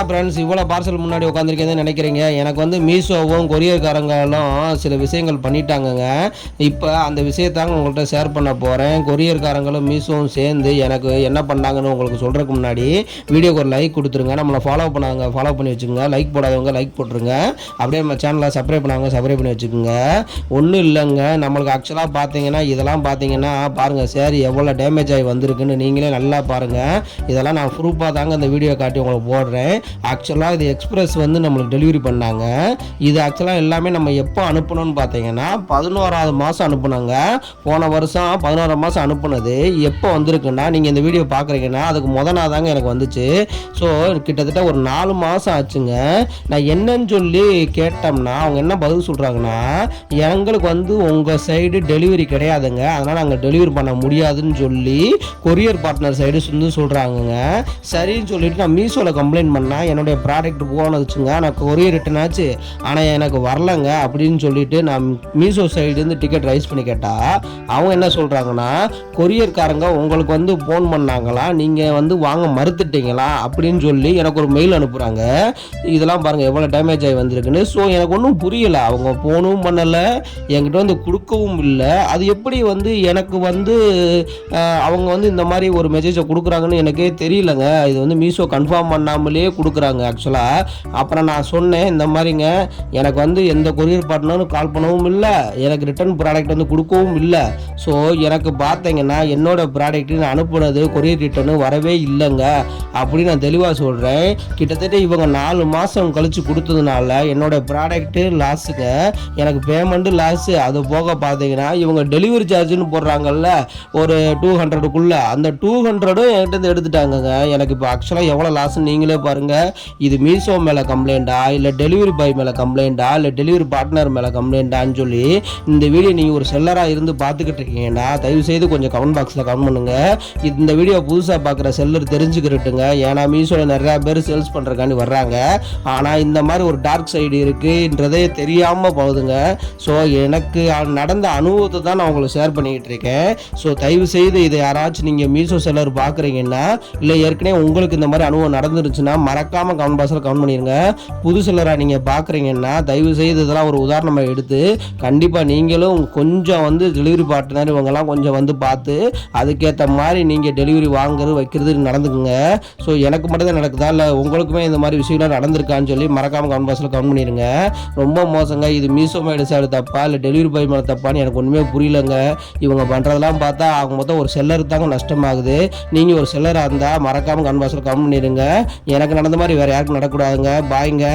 Friends, இவ்வளோ parcel முன்னாடி உட்காந்துருக்கேன்னு நினைக்கிறீங்க. எனக்கு வந்து மீஷோவும் கொரியர்காரங்களும் சில விஷயங்கள் பண்ணிட்டாங்கங்க. இப்போ அந்த விஷயத்தாங்க உங்கள்கிட்ட ஷேர் பண்ண போகிறேன். கொரியர்காரங்களும் மீஷோவும் சேர்ந்து எனக்கு என்ன பண்ணாங்கன்னு உங்களுக்கு சொல்கிறதுக்கு முன்னாடி வீடியோக்கு ஒரு லைக் கொடுத்துருங்க. நம்மளை ஃபாலோ பண்ணாங்க, ஃபாலோ பண்ணி வச்சுக்கோங்க. லைக் போடாதவங்க லைக் போட்டுருங்க. அப்படியே நம்ம சேனலை சப்ஸ்கிரைப் பண்ணாங்க, சப்ஸ்கிரைப் பண்ணி வச்சுக்கோங்க. ஒன்றும் இல்லைங்க, நம்மளுக்கு ஆக்சுவலாக பார்த்தீங்கன்னா இதெல்லாம் பார்த்தீங்கன்னா பாருங்கள், சேரீ எவ்வளோ டேமேஜ் ஆகி வந்திருக்குன்னு நீங்களே நல்லா பாருங்கள். இதெல்லாம் நான் ப்ரூஃபாக தாங்க இந்த வீடியோ காட்டி உங்களுக்கு போடுறேன். ஆக்சுவலாக இது எக்ஸ்பிரஸ் வந்து நம்மளுக்கு டெலிவரி பண்ணாங்க. இது ஆக்சுவலாக எல்லாமே நம்ம எப்போ அனுப்பணும்னு பார்த்தீங்கன்னா 11வது மாதம் அனுப்புனாங்க. போன வருஷம் 11ஆம் மாதம் அனுப்புனது எப்போ வந்திருக்குன்னா, நீங்கள் இந்த வீடியோ பார்க்குறீங்கன்னா அதுக்கு நாள் தாங்க எனக்கு வந்துச்சு. ஸோ கிட்டத்தட்ட ஒரு 4 மாதம் ஆச்சுங்க. நான் என்னன்னு சொல்லி கேட்டோம்னா அவங்க என்ன பதில் சொல்கிறாங்கன்னா, எங்களுக்கு வந்து உங்கள் சைடு டெலிவரி கிடையாதுங்க, அதனால் நாங்கள் டெலிவரி பண்ண முடியாதுன்னு சொல்லி கொரியர் பார்ட்னர் சைடு வந்து சொல்கிறாங்கங்க. சரின்னு சொல்லிட்டு நான் மீஷோவில் கம்ப்ளைண்ட் பண்ணேன். என்னுடைய ப்ராடக்ட் போனதுச்சுங்க, நான் கொரியர் ரிட்டன் ஆச்சு, ஆனால் எனக்கு வரலங்க அப்படின்னு சொல்லிட்டு நான் மீஷோ சைடுலேருந்து டிக்கெட் ரைஸ் பண்ணி கேட்டால் அவங்க என்ன சொல்கிறாங்கன்னா, கொரியர்காரங்க உங்களுக்கு வந்து ஃபோன் பண்ணாங்களா, நீங்கள் வந்து வாங்க மறுத்துட்டீங்களா அப்படின்னு சொல்லி எனக்கு ஒரு மெயில் அனுப்புகிறாங்க. இதெல்லாம் பாருங்கள் எவ்வளோ டேமேஜ் ஆகி வந்திருக்குன்னு. ஸோ எனக்கு ஒன்றும் புரியலை. அவங்க ஃபோனும் பண்ணலை, என்கிட்ட வந்து கொடுக்கவும் இல்லை. அது எப்படி வந்து எனக்கு வந்து அவங்க வந்து இந்த மாதிரி ஒரு மெசேஜை கொடுக்குறாங்கன்னு எனக்கே தெரியலங்க. இது வந்து மீஷோ கன்ஃபார்ம் பண்ணாமலே கொடுக்குறாங்க ஆக்சுவலாக. அப்புறம் நான் சொன்னேன், இந்த மாதிரிங்க எனக்கு வந்து எந்த கொரியர் பார்ட்னரும் கால் பண்ணவும் இல்லை, எனக்கு ரிட்டன் ப்ராடக்ட் வந்து கொடுக்கவும் இல்லை. ஸோ எனக்கு பார்த்தீங்கன்னா என்னோட ப்ராடக்ட் நான் அனுப்புனது கொரியர் ரிட்டனு வரவே இல்லைங்க அப்படின்னு நான் தெளிவாக சொல்கிறேன். கிட்டத்தட்ட இவங்க 4 மாதம் கழித்து கொடுத்ததுனால என்னோட ப்ராடக்ட்டு லாஸுங்க, எனக்கு பேமெண்ட்டு லாஸு. அது போக பார்த்தீங்கன்னா இவங்க டெலிவரி சார்ஜுன்னு போடுறாங்கல்ல ஒரு 200க்குள்ளே, அந்த 200 என்கிட்ட எடுத்துட்டாங்கங்க. எனக்கு இப்போ ஆக்சுவலாக எவ்வளோ லாஸ்ன்னு நீங்களே பாருங்கள். இது மீஷோ மேலே கம்ப்ளைண்ட்டா, இல்லை டெலிவரி பாய் மேலே கம்ப்ளைண்ட்டா, இல்லை டெலிவரி பார்ட்னர் மேலே கம்ப்ளைண்ட்டான்னு சொல்லி இந்த வீடியோ நீங்கள் ஒரு செல்லராக இருந்து பார்த்துக்கிட்டு இருக்கீங்கன்னா தயவுசெய்து கொஞ்சம் கமெண்ட் பாக்ஸில் கமெண்ட் பண்ணுங்கள். இந்த வீடியோ புதுசாக பார்க்குற செல்லர் தெரிஞ்சுக்கிட்டுங்க. ஏன்னா மீஷோவில் நிறையா பேர் சேல்ஸ் பண்ணுறக்காண்டி வர்றாங்க, ஆனால் இந்த மாதிரி ஒரு டார்க் சைடு இருக்குன்றதே தெரியாமல் போகுதுங்க. ஸோ எனக்கு நடந்த அனுபவத்தை தான் நான் உங்களுக்கு ஷேர் பண்ணிக்கிட்டு இருக்கேன். ஸோ தயவுசெய்து இதை யாராச்சும் நீங்கள் மீஷோ செல்லர் பார்க்குறீங்கன்னா, இல்லை ஏற்கனவே உங்களுக்கு இந்த மாதிரி அனுபவம் நடந்துருச்சுன்னா மறக்காமல் கமெண்ட் பாக்ஸில் கமெண்ட் பண்ணிடுங்க. புது செல்லராக நீங்கள் பார்க்குறீங்கன்னா தயவுசெய்து இதெல்லாம் ஒரு உதாரணமாக எடுத்து கண்டிப்பாக நீங்களும் கொஞ்சம் வந்து டெலிவரி பார்ட்னர் இவங்கெல்லாம் கொஞ்சம் வந்து பார்த்து அதுக்கேற்ற மாதிரி நீங்கள் டெலிவரி வாங்குறது வைக்கிறது நடந்துக்குங்க. ஸோ எனக்கு மட்டும் தான் நடக்குதா, இல்லை உங்களுக்குமே இந்த மாதிரி விஷயம்லாம் நடந்திருக்கான்னு சொல்லி மறக்காமல் கமெண்ட் பாக்ஸில் கமெண்ட் பண்ணிடுங்க. ரொம்ப மோசங்க. இது மீஷோ மேடு சைடு தப்பா, இல்லை டெலிவரி பாய் மேலே தப்பான்னு எனக்கு ஒன்றுமே புரியலங்க. இவங்க பண்ணுறதெல்லாம் பார்த்தா அவங்க மொத்தம் ஒரு செல்லருக்கு தாங்க நஷ்டமாகுது. நீங்கள் ஒரு செல்லராக இருந்தால் மறக்காமல் கமெண்ட் பாக்ஸில் கமெண்ட் பண்ணிடுங்க. எனக்கு நடந்த மாதிரி வேறு யாருக்கும் நடக்கூடாதுங்க. பாய்ங்க.